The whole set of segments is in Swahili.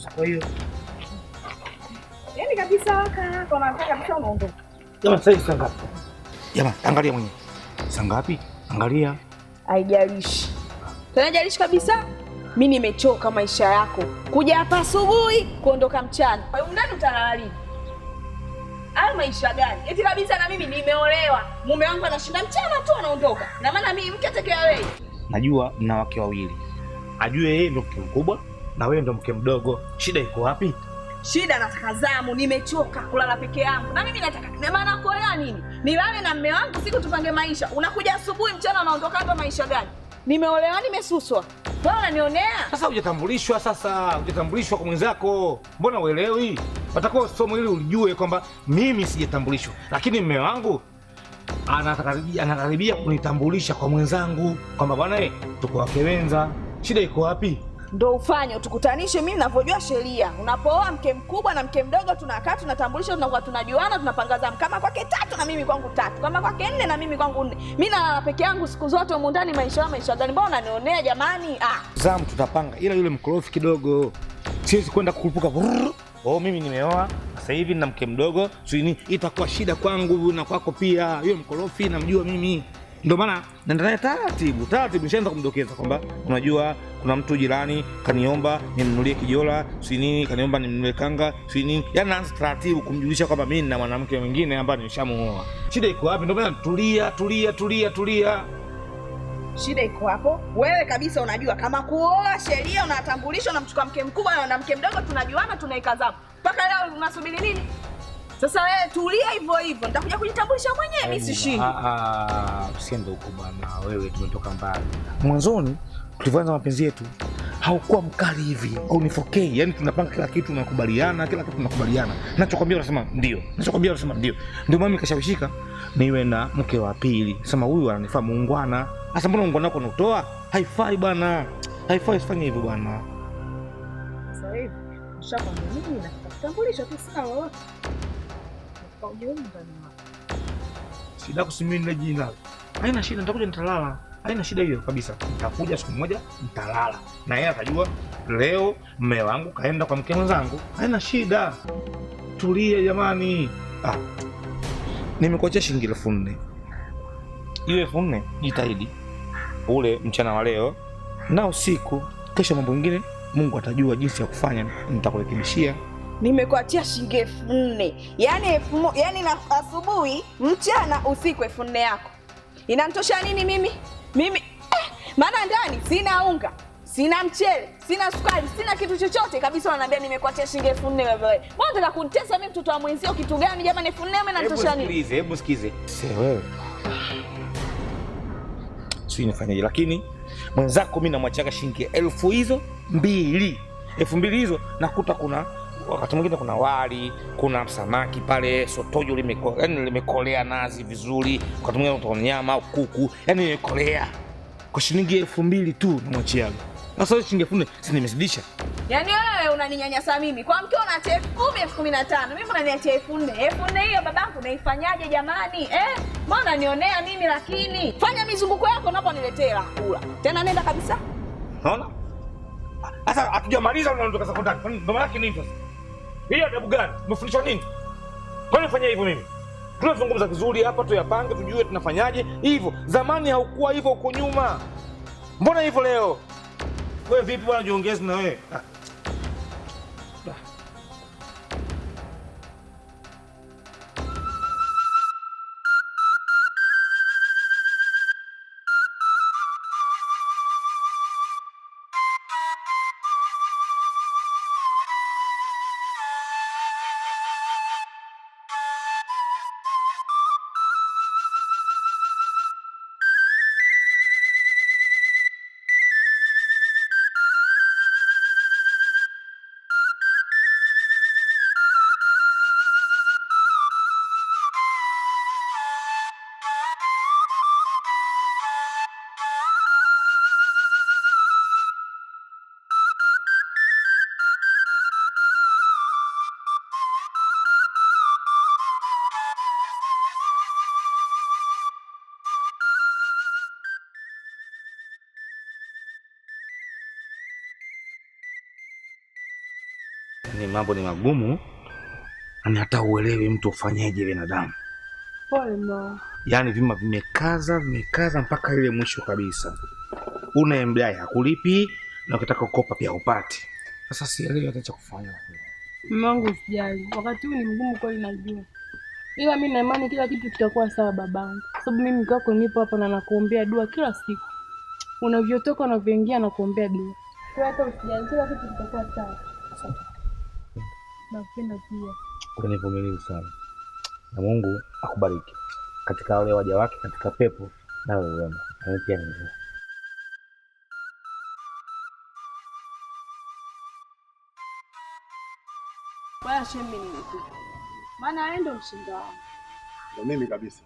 sasa. Kwa hiyo yaani kabisa kaka, unataka kabisa unaondoka. Jamaa sasa saa ngapi? Jamaa angalia mwenyewe. Saa ngapi? Angalia. Haijalishi. Tena haijalishi kabisa. Mimi nimechoka maisha yako. Kuja hapa asubuhi, kuondoka mchana. Kwa hiyo ndani utalala lini? Au maisha gani? Eti kabisa na mimi nimeolewa. Mume wangu anashinda mchana tu anaondoka. Na maana mimi mke atakea wewe. Najua mna wake wawili. Ajue yeye ndo mke mkubwa na wewe ndo mke mdogo. Shida iko wapi? Shida nataka zamu, nimechoka kulala peke yangu. Na mimi nataka na maana kuolewa nini? Nilale na mume wangu siku tupange maisha. Unakuja asubuhi mchana unaondoka ndo maisha gani? Nimeolewa nimesuswa. Wewe unanionea? Sasa hujatambulishwa hujatambulishwa kwa mwenzako. Mbona uelewi? Watakuwa somo hili ulijue kwamba mimi sijatambulishwa. Lakini mume wangu anakaribia kunitambulisha kwa mwenzangu kwamba bwana tuko wake wenza. Shida iko wapi? Ndio ufanye tukutanishe mimi ninavyojua sheria. Unapooa mke mkubwa na mke mdogo tunakaa tunatambulisha tunakuwa tunajuana tunapanga zamu. Kama kwake 3 na mimi kwangu 3. Kama kwake 4 na mimi kwangu 4. Mimi nalala peke yangu siku zote huko ndani maisha gani? Mbona unanionea jamani? Zamu tutapanga ila yule mkorofi kidogo. Siwezi kwenda kukurupuka. Mimi nimeoa sasa hivi na mke mdogo. Sio itakuwa shida kwangu na kwako pia. Yule mkorofi namjua mimi. Ndio maana naenda naye taratibu nishaanza kumdokeza kwamba unajua kuna mtu jirani kaniomba nimnunulie kijola, si nini, kaniomba nimnunulie kanga, si nini. Yaani naanza taratibu kumjulisha kwamba mimi na mwanamke mwingine ambaye nimeshamuoa. Shida iko wapi? Ndio maana tulia. Shida iko hapo. Wewe kabisa unajua kama kuoa sheria unatambulisha unamchukua mke mkubwa na mke mdogo tunajuana tunaika zamu. Mpaka leo unasubiri nini? Sasa wewe tulia hivyo. Nitakuja kujitambulisha mwenyewe mimi sishindi. Usiende huko bwana. Wewe tumetoka mbali. Mwanzoni tulivyoanza mapenzi yetu haukuwa mkali hivi au ni 4K. Yaani tunapanga kila kitu tunakubaliana, Nachokwambia unasema ndio. Ndio mami kashawishika niwe na mke wa pili. Sema huyu ananifaa muungwana. Sasa mbona muungwana wako unatoa? Haifai bwana. Haifai usifanye hivyo bwana. Sasa hivi nishakwambia mimi na kutambulisha tu sina lolote. Shida kusimini na jina. Haina shida, nitakuja nitalala. Haina shida hiyo kabisa. Nitakuja siku moja nitalala. Na yeye atajua leo mume wangu kaenda kwa mke mwenzangu. Haina shida. Tulia jamani. Nimekuachia shilingi 4,000. Ile 4,000 jitahidi ule mchana wa leo na usiku. Kesho mambo mengine Mungu atajua jinsi ya kufanya, nitakurekebishia. Nimekuachia shilingi 4,000. Yaani na asubuhi, mchana, usiku 4,000 yako. Inanitosha nini mimi? Maana ndani sina unga, sina mchele, sina sukari, sina kitu chochote kabisa unaniambia nimekuachia shilingi 4,000 wewe. Mbona unataka kunitesa mimi mtoto wa mwenzio kitu gani jamani 4,000 inanitosha nini? Hebu sikize. Sasa wewe. Sio nifanyaje lakini mwenzako mimi namwachia shilingi 1,000 hizo 2. 2,000 hizo nakuta kuna wakati mwingine kuna wali, kuna samaki pale, sotojo limekolea nazi vizuri, wakati mwingine kuna nyama au kuku, yani limekolea. Kwa shilingi 2,000 tu namwachiaga. Sasa shilingi 4,000 si nimezidisha? Yaani wewe unaninyanyasa mimi. Kwa mke unatia 10,000, 15,000. Mimi unaniatia 4,000. 4,000 hiyo babangu naifanyaje jamani? Mbona unanionea mimi lakini? Fanya mizunguko yako unaponiletea kula. Tena nenda kabisa. Unaona? Sasa hatujamaliza unaondoka sasa kontaki. Ndio maana nini sasa? Hiyo adabu gani? Umefundishwa nini? Kwa nini fanya hivyo mimi? Tunazungumza vizuri hapa tuyapange tujue tunafanyaje hivyo. Zamani haukuwa hivyo huko nyuma. Mbona hivyo leo? Wewe vipi bwana jiongeze na wewe? Ni mambo ni magumu. Ani hata uelewi mtu ufanyeje binadamu. Pole no. Yaani vima vimekaza mpaka ile mwisho kabisa. Unaemdai hakulipi na ukitaka kukopa pia upati. Sasa sielewi hata cha kufanya. Mungu usijali. Wakati huu ni mgumu kweli najua. Ila mimi na imani kila kitu kitakuwa sawa babangu. Sababu mimi mke wako nipo hapa na nakuombea dua kila siku. Unavyotoka na kuingia na kuombea dua. Kwa hata usijali kila kitu kitakuwa sawa. Napenda pia. Unanivumilivu sana. Na Mungu akubariki. Katika wale waja wake katika pepo na wewe wema. Na pia ni mzuri. Bwana shemi nimekuja. Maana yeye ndo mshinda wangu. Ndio mimi kabisa.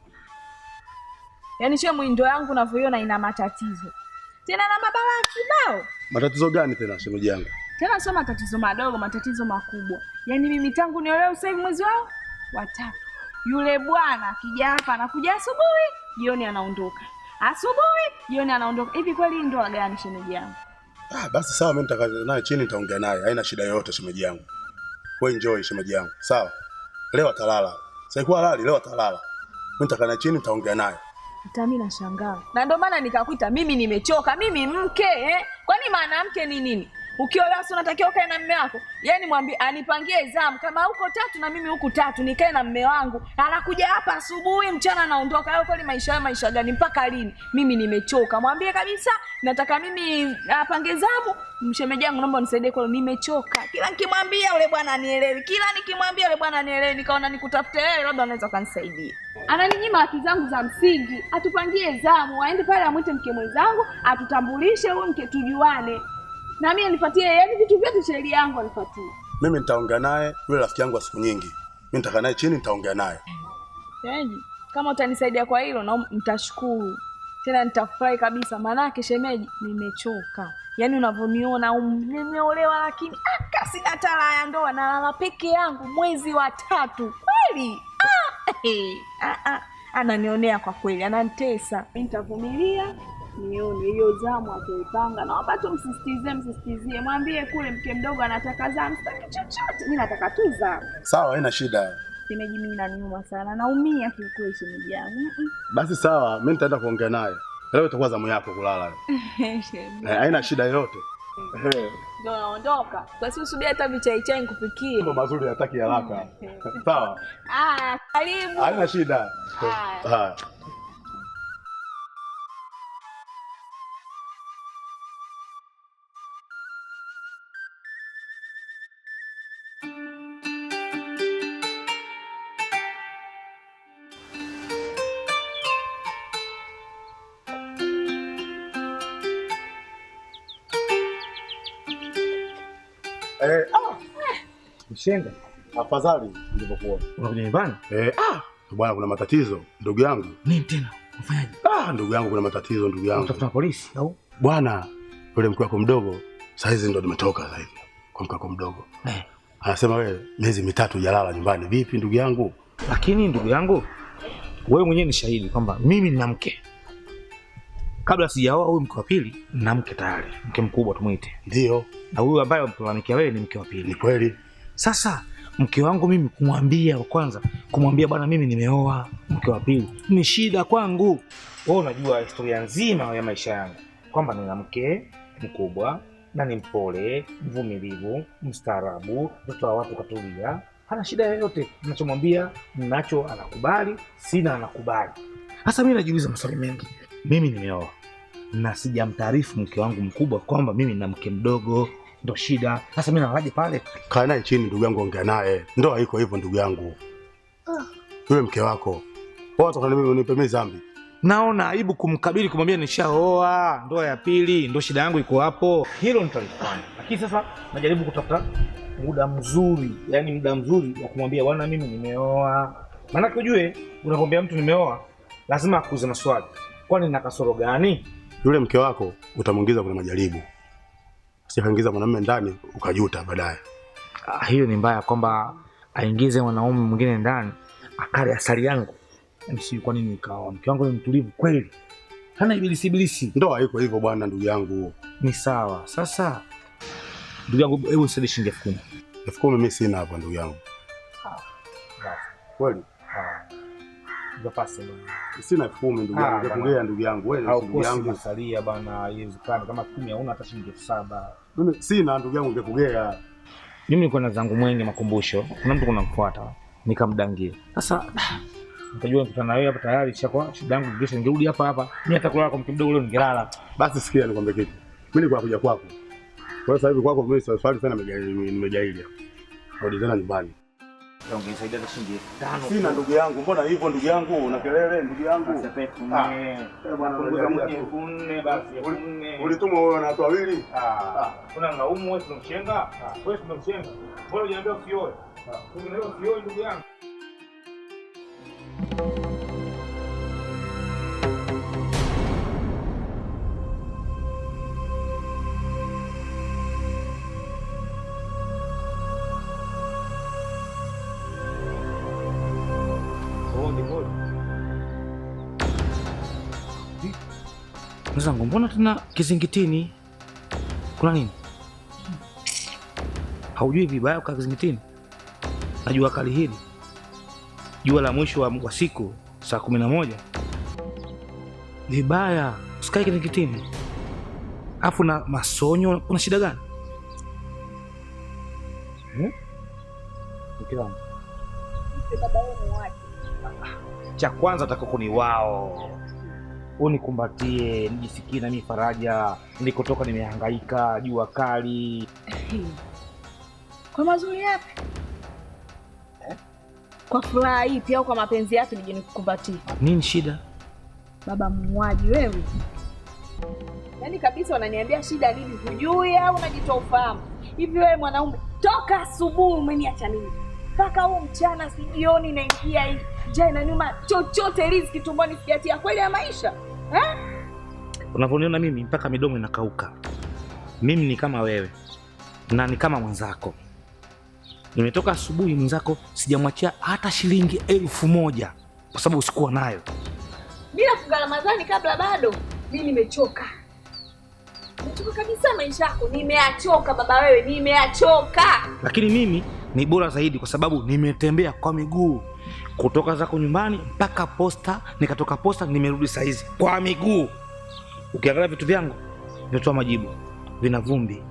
Yaani shemu ndo yangu unavyoiona ina matatizo. Tena na mabala kibao. Matatizo gani tena shemeji yangu? Tena sio matatizo madogo, matatizo makubwa. Yaani mimi tangu niolewe sasa hivi mwezi wao wa 3. Yule bwana akija hapa anakuja asubuhi, jioni anaondoka. Asubuhi, jioni anaondoka. Hivi kweli ndoa gani shemeji yangu? Basi sawa, mimi nitakaa naye chini nitaongea naye. Haina shida yoyote shemeji yangu. Wewe enjoy shemeji yangu. Sawa? Leo atalala. Sasa kwa halali leo atalala. Mimi nitakaa naye chini nitaongea naye. Mimi nashangaa. Na ndio maana nikakuita mimi nimechoka, mimi mke Kwani maana mke ni nini? Ukiolewa sio unatakiwa ukae na mume wako. Yaani mwambie anipangie zamu kama huko 3 na mimi huko 3 nikae na mume wangu. Anakuja hapa asubuhi, mchana anaondoka. Hayo kweli maisha gani mpaka lini? Mimi nimechoka. Mwambie kabisa nataka mimi apange zamu. Mshemeji wangu naomba unisaidie kwa nimechoka. Kila nikimwambia yule bwana anielewi. Kila nikimwambia yule bwana anielewi. Nikaona nikutafute wewe labda unaweza kanisaidia. Ananinyima haki zangu za msingi. Atupangie zamu, aende pale amwite mke mwenzangu, atutambulishe huyo mke tujuane. Na mimi nipatie yaani vitu vyote sheria yangu anipatie. Mimi nitaongea naye, yule rafiki yangu wa siku nyingi. Mimi nitakaa naye chini nitaongea naye. Shemeji, kama utanisaidia kwa hilo na nitashukuru. Tena nitafurahi kabisa maana yake shemeji nimechoka. Yaani unavyoniona nimeolewa lakini sina tala ya ndoa na lala peke yangu mwezi wa 3. Kweli? Ananionea kwa kweli, ananitesa. Mimi nitavumilia. Nione hiyo zamu ataipanga na wapate msisitizie. Mwambie kule mke mdogo anataka zamu, sitaki chochote. Mimi nataka tu zamu. Sawa, haina shida. Shemeji mimi inaniuma sana. Naumia kiukweli shemeji yangu. Basi sawa, mimi nitaenda kuongea naye. Leo itakuwa zamu yako kulala. Haina shida yote. Ndio naondoka. Basi usubiri hata vichai nikupikie. Mambo mazuri hataki haraka. Sawa? Karibu. Haina shida. Mshenga. Afadhali nilipokuwa. Unakuja nyumbani? Bwana kuna matatizo ndugu yangu. Nini tena? Unafanyaje? Ndugu yangu kuna matatizo ndugu yangu. Utafuta polisi au? Bwana, yule mke wako mdogo sasa hizi ndo nimetoka sasa hivi. Kwa mke wako mdogo. Anasema wewe miezi 3 hujalala nyumbani. Vipi ndugu yangu? Lakini ndugu yangu, wewe mwenyewe ni shahidi kwamba mimi nina mke. Kabla sijaoa huyu mke wa pili, nina mke tayari. Mke mkubwa tumuite. Ndio. Na huyu ambaye unamlalamikia wewe ni mke wa pili. Ni kweli. Sasa mke wangu mimi kumwambia kwanza, kumwambia bwana mimi nimeoa mke wa pili ni shida kwangu. Wewe unajua historia nzima ya maisha yangu kwamba nina mke mkubwa na ni mpole, mvumilivu, mstaarabu, mtoto wa watu katulia, hana shida yoyote. Ninachomwambia ninacho anakubali, sina anakubali. Sasa mimi najiuliza maswali mengi. Mimi nimeoa na sijamtaarifu mke wangu mkubwa kwamba mimi nina mke mdogo. Ndo shida. Sasa mimi nalaje pale? Kaa naye chini ndugu yangu, ongea naye. Ndoa haiko hivyo ndugu yangu. Yule mke wako. Watu unipe mimi dhambi. Naona aibu kumkabili, kumwambia nishaoa, ndoa ya pili, ndo shida yangu iko hapo. Hilo nitalifanya. Lakini sasa najaribu kutafuta muda mzuri, yani muda mzuri wa kumwambia bwana mimi nimeoa. Maana ujue unapomwambia mtu nimeoa, lazima akuuze maswali. Kwani nina kasoro gani? Yule mke wako utamuingiza kuna majaribu. Usikaingiza mwanamume ndani ukajuta baadaye. Hiyo ni mbaya kwamba aingize mwanaume mwingine ndani akale asali yangu. Msi kwa nini nikaoa? Mke wangu ni mtulivu kweli. Hana ibilisi. Ndoa haiko hivyo bwana ndugu yangu. Ni sawa. Sasa ndugu yangu hebu nisaidie shilingi 10,000. 10,000 mimi sina hapa ndugu yangu. Kweli? Ndio pasi. Sina 10,000 ndugu yangu. Ngekugea ndugu yangu. Wewe ndugu yangu masalia bana, haiwezekani kama 10 hauna hata shilingi 7,000. Mimi sina ndugu yangu, ngekugea. Mimi niko na zangu Mwenge makumbusho. Kuna mtu kunamfuata. Nikamdangia. Sasa nikajua nikutana na wewe hapa tayari ishakuwa shida yangu kesho ningerudi hapa. Mimi hata kulala kwa mkidogo leo ningelala. Basi sikia nikwambie kitu. Mimi nilikuwa kuja kwako. Kwa sasa hivi kwako mimi swali sana nimejaili. Rudi tena nyumbani. Ungenisaidia na shilingi 5,000. Sina ndugu yangu, mbona hivyo ndugu yangu? Una kelele ndugu yangu. Sasa bwana punguza mmoja 4,000 basi 4,000. Ulituma wewe na watu wawili? Kuna laumu wewe tunamshenga? Wewe tunamshenga. Bora uniambia usioe. Kuna leo usioe ndugu yangu. Mzangu, mbona tena kizingitini? Kuna nini? Haujui vibaya kwa kizingitini? Najua kali hili. Jua la mwisho wa siku saa 11. Vibaya, usikae kizingitini. Afu na masonyo, kuna shida gani? Mkilamu. Baba wewe wapi? Cha kwanza atakako ni wao. Unikumbatie, nijisikie na mimi faraja. Nilikotoka nimehangaika, jua kali. Kwa mazuri yapi? Kwa furaha ipi au kwa mapenzi yapi nije nikukumbatie? Nini shida? Baba muuaji wewe. Yaani kabisa unaniambia shida nini? Hujui au unajitoa ufahamu? Hivi wewe mwanaume toka asubuhi umeniacha nini? Mpaka huu mchana sijioni naingia hii. Je, na nyuma chochote riziki tumboni sijatia kweli ya maisha? Unavyoniona mimi mpaka midomo inakauka. Mimi ni kama wewe. Na ni kama mwenzako. Nimetoka asubuhi mwenzako sijamwachia hata shilingi 1,000 kwa sababu usikuwa nayo. Bila kufunga Ramadhani kabla bado. Mimi nimechoka. Nimechoka kabisa maisha yako. Nimeachoka baba wewe, nimeachoka. Lakini mimi ni bora zaidi kwa sababu nimetembea kwa miguu. Kutoka zako nyumbani mpaka posta, nikatoka posta nimerudi saa hizi kwa miguu. Ukiangalia vitu vyangu nimetoa majibu, vina vumbi.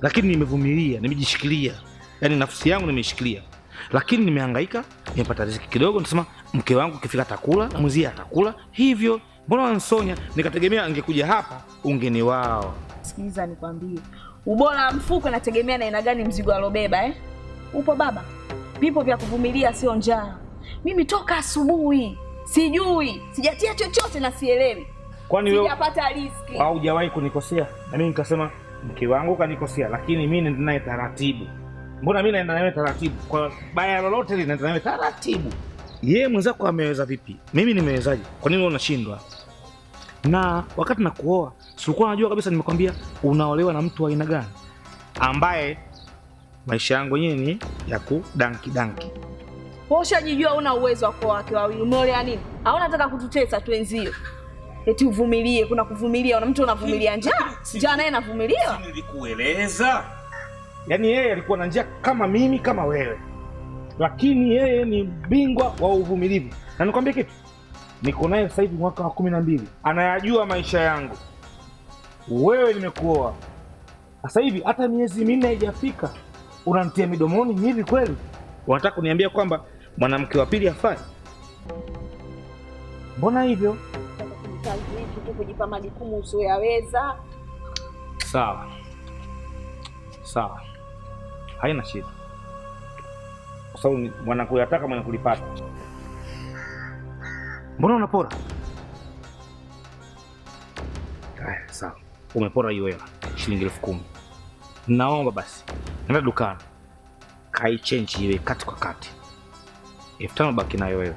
Lakini nimevumilia, nimejishikilia. Yaani nafsi yangu nimeshikilia. Lakini nimehangaika, nimepata riziki kidogo, nasema mke wangu kifika atakula, mzee atakula. Hivyo, mbona wansonya? Nikategemea angekuja hapa ungeni wao. Sikiliza nikwambie. Ubora mfuko nategemea na aina gani mzigo alobeba Upo baba. Vipo vya kuvumilia sio njaa. Mimi toka asubuhi sijui, sijatia chochote na sielewi. Kwani wewe sijapata riziki? Au hujawahi kunikosea? Na mimi nikasema mke wangu kanikosea, lakini mimi nenda naye taratibu. Mbona mimi naenda naye taratibu? Kwa baya lolote lile naenda naye taratibu. Yeye mwenzako ameweza vipi? Mimi nimewezaje? Kwa nini wewe unashindwa? Na wakati nakuoa, sikuwa najua kabisa nimekwambia unaolewa na mtu wa aina gani? Ambaye maisha yangu yenyewe ni ya kudanki. Wewe ushajijua una uwezo wa kwa wake wawili. Umeolea nini? Au unataka kututesa tu wenzio? Eti uvumilie, kuna kuvumilia, una mtu unavumilia njaa. Njaa naye anavumilia. Nilikueleza. Yaani yeye alikuwa na njaa kama mimi kama wewe. Lakini yeye ni bingwa wa uvumilivu. Na nikwambie kitu. Niko naye sasa hivi mwaka wa 12. Anayajua maisha yangu. Wewe nimekuoa. Sasa hivi hata miezi 4 haijafika. Unanitia midomoni hivi kweli? Unataka kuniambia kwamba mwanamke wa pili hafai? Mbona hivyo? Kazi hiki tu kujipa majukumu usioyaweza. Sawa. Haina shida. Kwa sababu mwanakuyataka mwanakulipata. Mbona unapora? Haya, sawa. Umepora hiyo hela, shilingi 10,000. Naomba basi, nenda dukani. Kai change iwe kati kwa kati. 5,000 baki nayo wewe.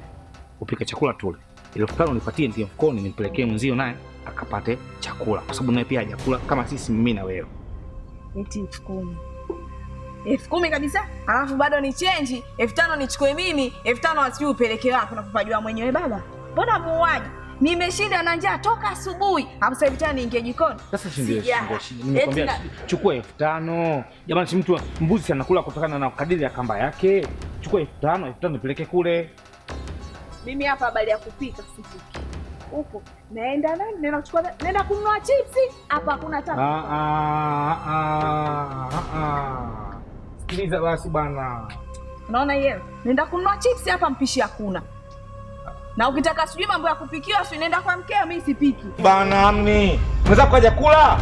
Upike chakula tule. 5,000 nipatie ndio mfukoni nimpelekee mzio naye akapate chakula. Kwa sababu naye pia hajakula kama sisi mimi na wewe. Eti 10,000. 10,000 kabisa? Alafu bado ni change, 5,000 nichukue mimi, 5,000 asijui upeleke wapi na kupajua mwenyewe baba. Mbona muuaji? Nimeshinda na njaa toka asubuhi. Hapo sasa hivi tena niingie jikoni. Sasa shindia. Nimekwambia chukua 5,000. Jamani, si mtu mbuzi anakula kutokana na kadiri ya kamba yake. Chukua 5,000 nipeleke kule. Mimi hapa habari ya kupika sipiki. Huko naenda nani? Naenda kununua chipsi. Hapa hakuna tatu. Sikiliza basi bana. Unaona yeye? Naenda kununua chipsi hapa, mpishi hakuna. Na ukitaka sijui mambo ya kupikiwa, si nenda kwa mkeo, mimi sipiki. Bana amni. Unaweza kuja kula?